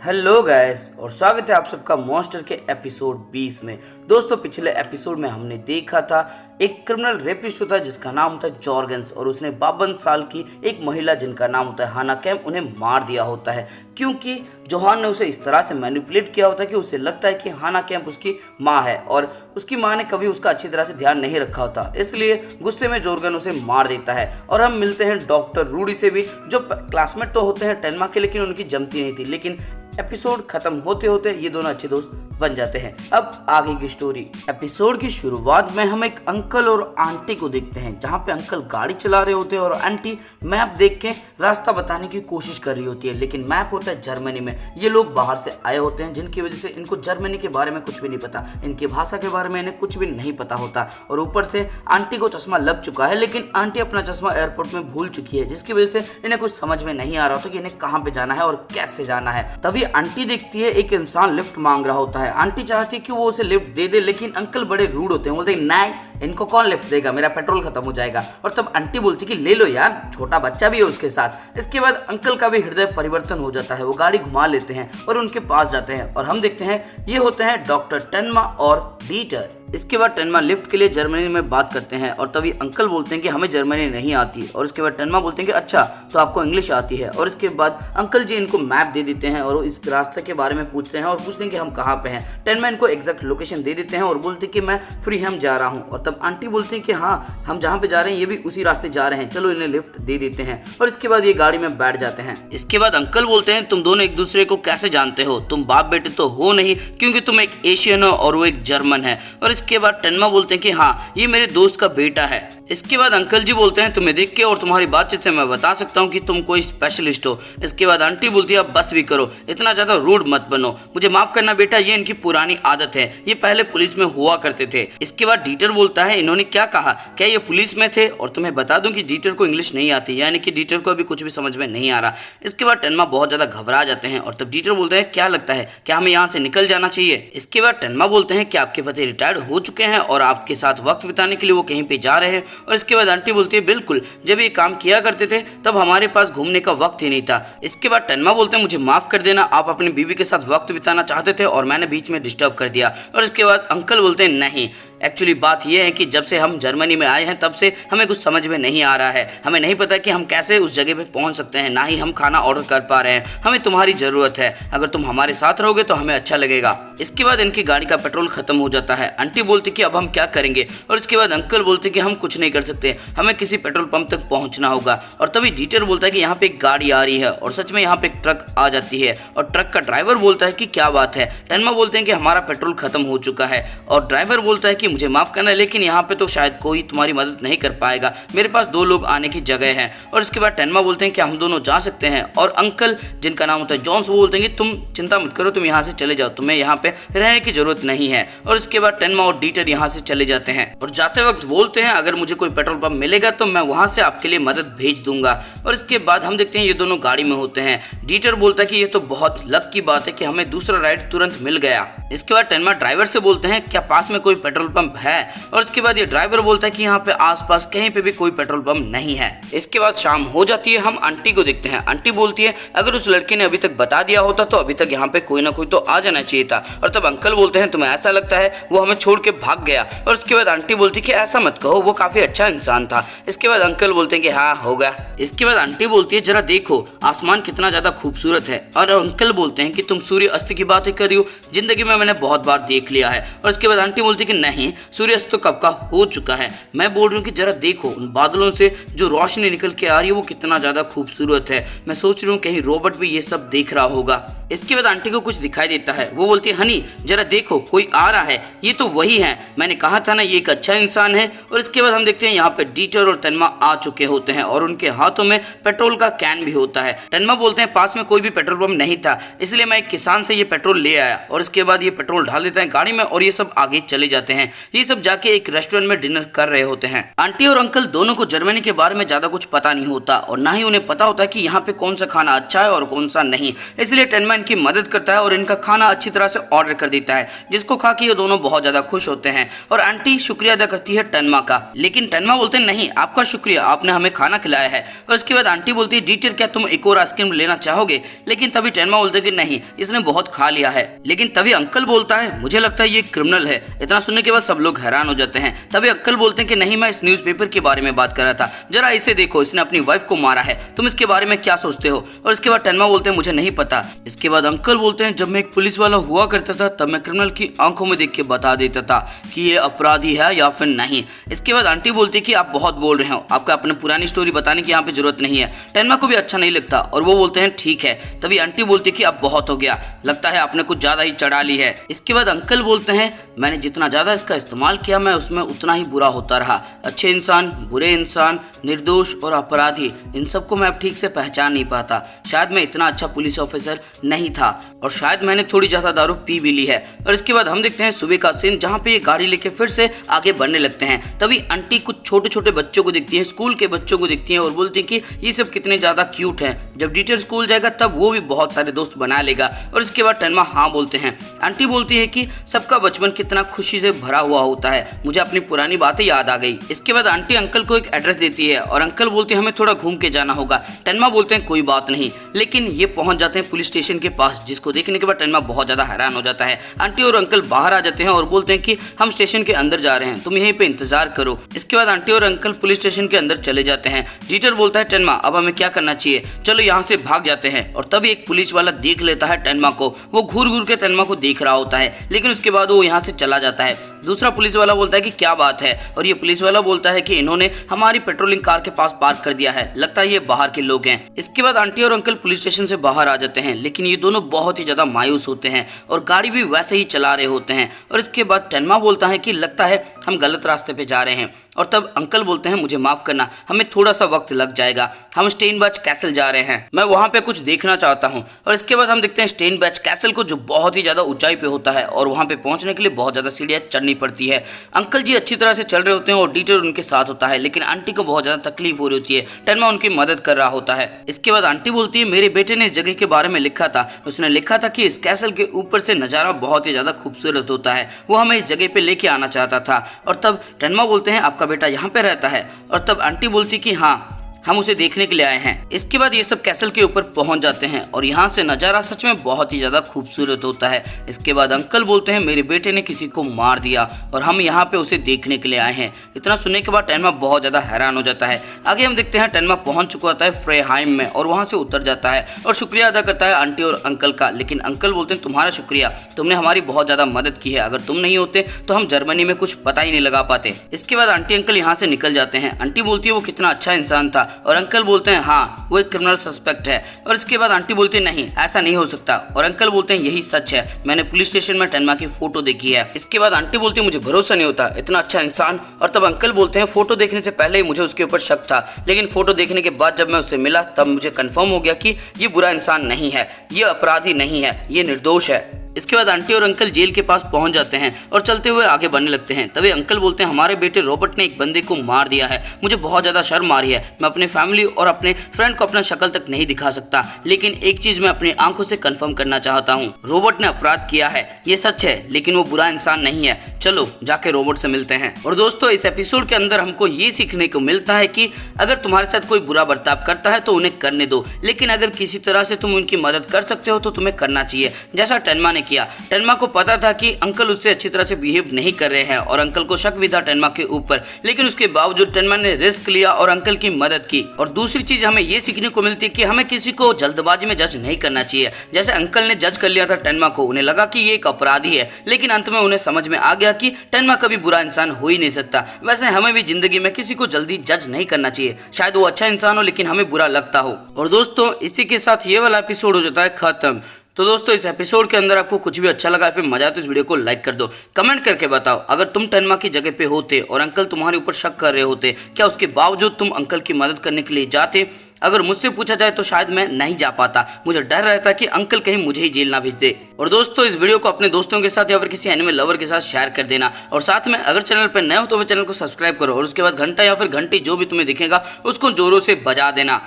Hello guys और स्वागत है आप सबका मॉन्स्टर के एपिसोड 20 में। दोस्तों पिछले एपिसोड में हमने देखा था एक क्रिमिनल रेपिस्ट होता है जिसका नाम होता है जॉर्गन्स और उसने 52 साल की एक महिला जिनका नाम होता है हाना कैम उन्हें मार दिया होता है क्योंकि जोहान ने उसे इस तरह से मैनिपुलेट किया होता है कि उसे लगता है कि हाना कैम उसकी माँ है और उसकी माँ ने कभी उसका अच्छी तरह से ध्यान नहीं रखा होता, इसलिए गुस्से में जॉर्गन उसे मार देता है। और हम मिलते हैं डॉक्टर रूडी से भी जो क्लासमेट तो होते हैं टेनमा के, लेकिन उनकी जमती नहीं थी। लेकिन एपिसोड खत्म होते होते ये दोनों अच्छे दोस्त बन जाते हैं। अब आगे की स्टोरी। एपिसोड की शुरुआत में हम एक अंकल और आंटी को देखते हैं जहाँ पे अंकल गाड़ी चला रहे होते हैं और आंटी मैप देख के रास्ता बताने की कोशिश कर रही होती है, लेकिन मैप होता है जर्मनी में। ये लोग बाहर से आए होते हैं जिनकी वजह से इनको जर्मनी के बारे में कुछ भी नहीं पता, इनकी भाषा के बारे में इन्हें कुछ भी नहीं पता होता। और ऊपर से आंटी को चश्मा लग चुका है, लेकिन आंटी अपना चश्मा एयरपोर्ट में भूल चुकी है, जिसकी वजह से इन्हें कुछ समझ में नहीं आ रहा होता कि इन्हें कहाँ पे जाना है और कैसे जाना है। तभी आंटी देखती है एक इंसान लिफ्ट मांग रहा होता है। आंटी चाहती है कि वो उसे लिफ्ट दे दे, लेकिन अंकल बड़े रूड होते हैं, बोलते हैं नहीं इनको कौन लिफ्ट देगा, मेरा पेट्रोल खत्म हो जाएगा। और तब आंटी बोलती कि ले लो यार, छोटा बच्चा भी है उसके साथ। इसके बाद अंकल का भी हृदय परिवर्तन हो जाता है, वो गाड़ी घुमा लेते हैं और उनके पास जाते हैं और हम देखते हैं ये होते हैं डॉक्टर टेनमा और डीटर। इसके बाद टेनमा लिफ्ट के लिए जर्मनी में बात करते हैं और तभी अंकल बोलते हैं कि हमें जर्मनी नहीं आती और उसके बाद टेनमा बोलते हैं कि अच्छा तो आपको इंग्लिश आती है। और इसके बाद अंकल जी इनको मैप दे देते हैं और इस रास्ते के बारे में पूछते हैं और पूछते हैं कि हम कहाँ पे हैं। टेनमा इनको एग्जैक्ट लोकेशन दे देते हैं और बोलते हैं कि मैं फ्रीहम जा रहा हूँ। और तब आंटी बोलते हैं कि हाँ हम जहाँ पे जा रहे हैं ये भी उसी रास्ते जा रहे हैं, चलो इन्हें लिफ्ट दे देते हैं। और इसके बाद ये गाड़ी में बैठ जाते हैं। इसके बाद अंकल बोलते हैं तुम दोनों एक दूसरे को कैसे जानते हो, तुम बाप बेटे तो हो नहीं क्योंकि तुम एक एशियन हो और वो एक जर्मन है। और इसके बाद टेनमा बोलते हैं कि हाँ ये मेरे दोस्त का बेटा है। इसके बाद अंकल जी बोलते हैं तुम्हें देख के और तुम्हारी बातचीत से मैं बता सकता हूँ कि तुम कोई स्पेशलिस्ट हो। इसके बाद आंटी बोलती है अब बस भी करो, इतना ज्यादा रूड मत बनो, मुझे माफ करना बेटा, ये इनकी पुरानी आदत है, ये पहले पुलिस में हुआ करते थे। इसके बाद डीटर बोलता है इन्होंने क्या कहा, क्या ये पुलिस में थे? और तुम्हें बता दूं कि डीटर को इंग्लिश नहीं आती, यानी कि डीटर को अभी कुछ भी समझ में नहीं आ रहा। इसके बाद टेनमा बहुत ज्यादा घबरा जाते हैं और तब डीटर बोलते हैं क्या लगता है क्या हमें यहाँ से निकल जाना चाहिए? इसके बाद टेनमा बोलते हैं कि आपके पति रिटायर्ड हो चुके हैं और आपके साथ वक्त बिताने के लिए वो कहीं पे जा रहे हैं। और इसके बाद आंटी बोलती है बिल्कुल, जब ये काम किया करते थे तब हमारे पास घूमने का वक्त ही नहीं था। इसके बाद टेनमा बोलते हैं मुझे माफ कर देना, आप अपनी बीवी के साथ वक्त बिताना चाहते थे और मैंने बीच में डिस्टर्ब कर दिया। और इसके बाद अंकल बोलते हैं नहीं, एक्चुअली बात यह है कि जब से हम जर्मनी में आए हैं तब से हमें कुछ समझ में नहीं आ रहा है, हमें नहीं पता कि हम कैसे उस जगह पे पहुंच सकते हैं, ना ही हम खाना ऑर्डर कर पा रहे हैं, हमें तुम्हारी ज़रूरत है, अगर तुम हमारे साथ रहोगे तो हमें अच्छा लगेगा। इसके बाद इनकी गाड़ी का पेट्रोल खत्म हो जाता है। आंटी बोलती कि अब हम क्या करेंगे? और इसके बाद अंकल बोलते कि हम कुछ नहीं कर सकते, हमें किसी पेट्रोल पंप तक पहुंचना होगा। और तभी डीटर बोलता है कि यहाँ पे एक गाड़ी आ रही है और सच में यहाँ पे एक ट्रक आ जाती है और ट्रक का ड्राइवर बोलता है कि क्या बात है? टेनमा बोलते हैं कि हमारा पेट्रोल खत्म हो चुका है और ड्राइवर बोलता है कि मुझे माफ करना लेकिन यहाँ पे तो शायद कोई तुम्हारी मदद नहीं कर पाएगा, मेरे पास 2 लोग आने की जगह है। और इसके बाद टेनमा बोलते हैं कि हम दोनों जा सकते हैं। और अंकल जिनका नाम होता है जॉन्स वो बोलते हैं कि तुम चिंता मत करो, तुम यहाँ से चले जाओ, तुम्हें यहाँ पे रहने की जरूरत नहीं है। और इसके बाद टेनमा और डीटर यहाँ से चले जाते हैं और जाते वक्त बोलते हैं अगर मुझे कोई पेट्रोल पंप मिलेगा तो मैं वहां से आपके लिए मदद भेज दूंगा। और इसके बाद हम देखते हैं ये दोनों गाड़ी में होते हैं। डीटर बोलता है कि ये तो बहुत लक की बात है कि हमें दूसरा राइड तुरंत मिल गया। इसके बाद टेनमा ड्राइवर से बोलते हैं क्या पास में कोई पेट्रोल पंप है? और इसके बाद ये ड्राइवर बोलता है कि यहाँ पे आसपास कहीं पे भी कोई पेट्रोल पंप नहीं है। इसके बाद शाम हो जाती है, हम आंटी को देखते हैं। आंटी बोलती है अगर उस लड़के ने अभी तक बता दिया होता तो अभी तक यहाँ पे कोई ना कोई तो आ जाना चाहिए था। और तब अंकल बोलते हैं तुम्हें ऐसा लगता है वो हमें छोड़ के भाग गया? और उसके बाद आंटी बोलती है कि ऐसा मत कहो, वो काफी अच्छा इंसान था। इसके बाद अंकल बोलते हैं कि हाँ होगा। इसके बाद आंटी बोलती है जरा देखो आसमान कितना ज्यादा खूबसूरत है। और अंकल बोलते हैं कि तुम सूर्य अस्त की बातें कर रही हो, जिंदगी में मैंने बहुत बार देख लिया है। और इसके बाद आंटी बोलती है कि नहीं, सूर्य अस्त तो कब का हो चुका है, मैं बोल रही हूँ कि जरा देखो उन बादलों से जो रोशनी निकल के आ रही है वो कितना ज्यादा खूबसूरत है, मैं सोच रही हूँ कहीं रॉबर्ट भी ये सब देख रहा होगा। इसके बाद आंटी को कुछ दिखाई देता है, वो बोलती है हनी जरा देखो कोई आ रहा है, ये तो वही है, मैंने कहा था ना ये एक अच्छा इंसान है। और इसके बाद हम देखते हैं यहाँ पे डीटर और टेनमा आ चुके होते हैं और उनके हाथों में पेट्रोल का कैन भी होता है। टेनमा बोलते हैं पास में कोई भी पेट्रोल पंप नहीं था, इसलिए मैं एक किसान से ये पेट्रोल ले आया। और इसके बाद ये पेट्रोल डाल देता है गाड़ी में और ये सब आगे चले जाते हैं। ये सब जाके एक रेस्टोरेंट में डिनर कर रहे होते हैं। आंटी और अंकल दोनों को जर्मनी के बारे में ज्यादा कुछ पता नहीं होता और ना ही उन्हें पता होता कि यहाँ पे कौन सा खाना अच्छा है और कौन सा नहीं, इसलिए टेनमा इनकी मदद करता है और इनका खाना अच्छी तरह से ऑर्डर कर देता है, जिसको खा के ये दोनों बहुत ज्यादा खुश होते हैं। और आंटी शुक्रिया अदा करती है टेनमा का, लेकिन टेनमा बोलते हैं नहीं आपका शुक्रिया, आपने हमें खाना खिलाया है। और उसके बाद आंटी बोलती है डीटर क्या तुम एक और आइसक्रीम लेना चाहोगे, लेकिन तभी टेनमा बोलते हैं कि नहीं इसने बहुत खा लिया है। लेकिन तभी अंकल बोलता है मुझे लगता है ये क्रिमिनल है। इतना सुनने के बाद सब लोग हैरान हो जाते हैं। तभी अंकल बोलते हैं कि नहीं मैं इस न्यूज़पेपर के बारे में बात कर रहा था, जरा इसे देखो इसने अपनी वाइफ को मारा है, तुम इसके बारे में क्या सोचते हो। और इसके बाद टेनमा बोलते हैं मुझे नहीं पता। इसके बाद अंकल बोलते हैं जब मैं एक पुलिस वाला हुआ करता था तब मैं क्रिमिनल की आंखों में देख के बता देता था कि ये अपराधी है या फिर नहीं। इसके बाद आंटी बोलती है कि आप बहुत बोल रहे हो, आपको अपनी पुरानी स्टोरी बताने की यहाँ पे जरूरत नहीं है। टेनमा को भी अच्छा नहीं लगता और वो बोलते हैं ठीक है। तभी आंटी बोलती है कि अब बहुत हो गया, लगता है आपने कुछ ज्यादा ही चढ़ा ली है। इसके बाद अंकल बोलते हैं मैंने जितना ज्यादा इसका इस्तेमाल किया मैं उसमें उतना ही बुरा होता रहा। अच्छे इंसान, बुरे इंसान, निर्दोष और अपराधी, इन सबको मैं अब ठीक से पहचान नहीं पाता। शायद मैं इतना अच्छा पुलिस ऑफिसर नहीं था और शायद मैंने थोड़ी ज्यादा दारू पी भी ली है। और इसके बाद हम देखते हैं सुबह का सीन जहाँ पे ये गाड़ी लेके फिर से आगे बढ़ने लगते हैं। तभी आंटी कुछ छोटे छोटे बच्चों को दिखती है, स्कूल के बच्चों को दिखती है और बोलती है कि ये सब कितने ज्यादा क्यूट हैं, जब डीटर स्कूल जाएगा तब वो भी बहुत सारे दोस्त बना लेगा। और इसके बाद टेनमा हाँ बोलते हैं। आंटी बोलती है कि सबका बचपन कितना खुशी से भरा हुआ होता है, मुझे अपनी पुरानी बातें याद आ गई। इसके बाद आंटी अंकल को एक एड्रेस देती है और अंकल बोलते हैं हमें थोड़ा घूम के जाना होगा। टेनमा बोलते हैं कोई बात नहीं, लेकिन ये पहुंच जाते हैं पुलिस स्टेशन के पास, जिसको देखने के बाद टेनमा बहुत ज्यादा हैरान हो जाता है। आंटी और अंकल बाहर आ जाते हैं और बोलते हैं कि हम स्टेशन के अंदर जा रहे हैं, तुम यहीं पे इंतजार करो। इसके बाद आंटी और अंकल पुलिस स्टेशन के अंदर चले जाते हैं। डीटर बोलता है टेनमा अब हमें क्या करना चाहिए, चलो यहाँ से भाग जाते हैं। और तभी एक पुलिस वाला देख लेता है टेनमा को, वो घूर घूर के टेनमा को देख रहा होता है, लेकिन उसके बाद वो यहाँ से चला जाता है। दूसरा पुलिस वाला बोलता है कि क्या बात है, और ये पुलिस वाला बोलता है कि इन्होंने हमारी पेट्रोलिंग कार के पास पार्क कर दिया है, लगता है ये बाहर के लोग हैं। इसके बाद आंटी और अंकल पुलिस स्टेशन से बाहर आ जाते हैं, लेकिन ये दोनों बहुत ही ज्यादा मायूस होते हैं और गाड़ी भी वैसे ही चला रहे होते हैं। और इसके बाद टेनमा बोलता है कि लगता है हम गलत रास्ते पे जा रहे हैं। और तब अंकल बोलते हैं मुझे माफ करना, हमें थोड़ा सा वक्त लग जाएगा, हम स्टेनबर्च कैसल जा रहे हैं, मैं वहां पे कुछ देखना चाहता हूं। और इसके बाद हम देखते हैं स्टेनबर्च कैसल को, जो बहुत ही ज्यादा ऊंचाई पे होता है और वहां पे पहुंचने के लिए बहुत ज्यादा सीढ़ियां चढ़नी पड़ती है। अंकल जी अच्छी तरह से चल रहे होते हैं और डीटर उनके साथ होता है, लेकिन आंटी को बहुत ज्यादा तकलीफ हो रही होती है। टेनमा उनकी मदद कर रहा होता है। इसके बाद आंटी बोलती है मेरे बेटे ने इस जगह के बारे में लिखा था, उसने लिखा था कि इस कैसल के ऊपर से नजारा बहुत ही ज्यादा खूबसूरत होता है, वो हमें इस जगह पे लेके आना चाहता था। और तब टेनमा बोलते हैं आपका बेटा यहाँ पे रहता है। और तब आंटी बोलती कि हाँ हम उसे देखने के लिए आए हैं। इसके बाद ये सब कैसल के ऊपर पहुंच जाते हैं और यहाँ से नज़ारा सच में बहुत ही ज़्यादा खूबसूरत होता है। इसके बाद अंकल बोलते हैं मेरे बेटे ने किसी को मार दिया और हम यहाँ पे उसे देखने के लिए आए हैं। इतना सुनने के बाद टेनमा बहुत ज़्यादा हैरान हो जाता है। आगे हम देखते हैं टेनमा पहुँच चुका होता है फ्रेहाइम में और वहाँ से उतर जाता है और शुक्रिया अदा करता है आंटी और अंकल का। लेकिन अंकल बोलते हैं तुम्हारा शुक्रिया, तुमने हमारी बहुत ज़्यादा मदद की है, अगर तुम नहीं होते तो हम जर्मनी में कुछ पता ही नहीं लगा पाते। इसके बाद आंटी अंकल यहाँ से निकल जाते हैं। आंटी बोलती है वो कितना अच्छा इंसान था और अंकल बोलते हैं हाँ वो एक क्रिमिनल सस्पेक्ट है। और इसके बाद आंटी बोलती है नहीं ऐसा नहीं हो सकता और अंकल बोलते हैं यही सच है, मैंने पुलिस स्टेशन में टेनमा की फोटो देखी है। इसके बाद आंटी बोलती है मुझे भरोसा नहीं होता, इतना अच्छा इंसान। और तब अंकल बोलते हैं फोटो देखने से पहले ही मुझे उसके ऊपर शक था, लेकिन फोटो देखने के बाद जब मैं उससे मिला तब मुझे कंफर्म हो गया कि ये बुरा इंसान नहीं है, ये अपराधी नहीं है, ये निर्दोष है। इसके बाद आंटी और अंकल जेल के पास पहुंच जाते हैं और चलते हुए आगे बढ़ने लगते हैं। तभी अंकल बोलते हैं हमारे बेटे रॉबर्ट ने एक बंदे को मार दिया है, मुझे बहुत ज़्यादा शर्म आ रही है, मैं अपने फैमिली और अपने फ्रेंड को अपना शक्ल तक नहीं दिखा सकता, लेकिन एक चीज़ मैं अपनी आंखों से कंफर्म करना चाहता हूँ, रॉबर्ट ने अपराध किया है, ये सच है, लेकिन वो बुरा इंसान नहीं है, चलो जाके रॉबर्ट से मिलते हैं। और दोस्तों इस एपिसोड के अंदर हमको ये सीखने को मिलता है कि अगर तुम्हारे साथ कोई बुरा बर्ताव करता है तो उन्हें करने दो, लेकिन अगर किसी तरह से तुम उनकी मदद कर सकते हो तो तुम्हें करना चाहिए, जैसा टेनमा ने किया। टेनमा को पता था कि अंकल उससे अच्छी तरह से बिहेव नहीं कर रहे हैं और अंकल को शक भी था टेनमा के ऊपर, लेकिन उसके बावजूद टेनमा ने रिस्क लिया और अंकल की मदद की। और दूसरी चीज हमें ये सीखने को मिलती है कि हमें किसी को जल्दबाजी में जज नहीं करना चाहिए। जैसे अंकल ने जज कर लिया था टेनमा को, उन्हें लगा कि ये एक अपराधी है, लेकिन अंत में उन्हें समझ में आ गया कि टेनमा कभी बुरा इंसान हो ही नहीं सकता। वैसे हमें भी जिंदगी में किसी को जल्दी जज नहीं करना चाहिए, शायद वो अच्छा इंसान हो लेकिन हमें बुरा लगता हो। और दोस्तों इसी के साथ ये वाला एपिसोड हो जाता है खत्म। तो दोस्तों इस एपिसोड के अंदर आपको कुछ भी अच्छा लगा फिर मजा तो इस वीडियो को लाइक कर दो, कमेंट करके बताओ अगर तुम टेनमा की जगह पे होते और अंकल तुम्हारे ऊपर शक कर रहे होते, क्या उसके बावजूद तुम अंकल की मदद करने के लिए जाते? अगर मुझसे पूछा जाए तो शायद मैं नहीं जा पाता, मुझे डर रहता कि अंकल कहीं मुझे ही जेल ना भेज दे। और दोस्तों इस वीडियो को अपने दोस्तों के साथ या फिर किसी एनिमे लवर के साथ शेयर कर देना, और साथ में अगर चैनल पर नए हो तो चैनल को सब्सक्राइब करो और उसके बाद घंटा या फिर घंटी जो भी तुम्हें दिखेगा उसको जोरों से बजा देना।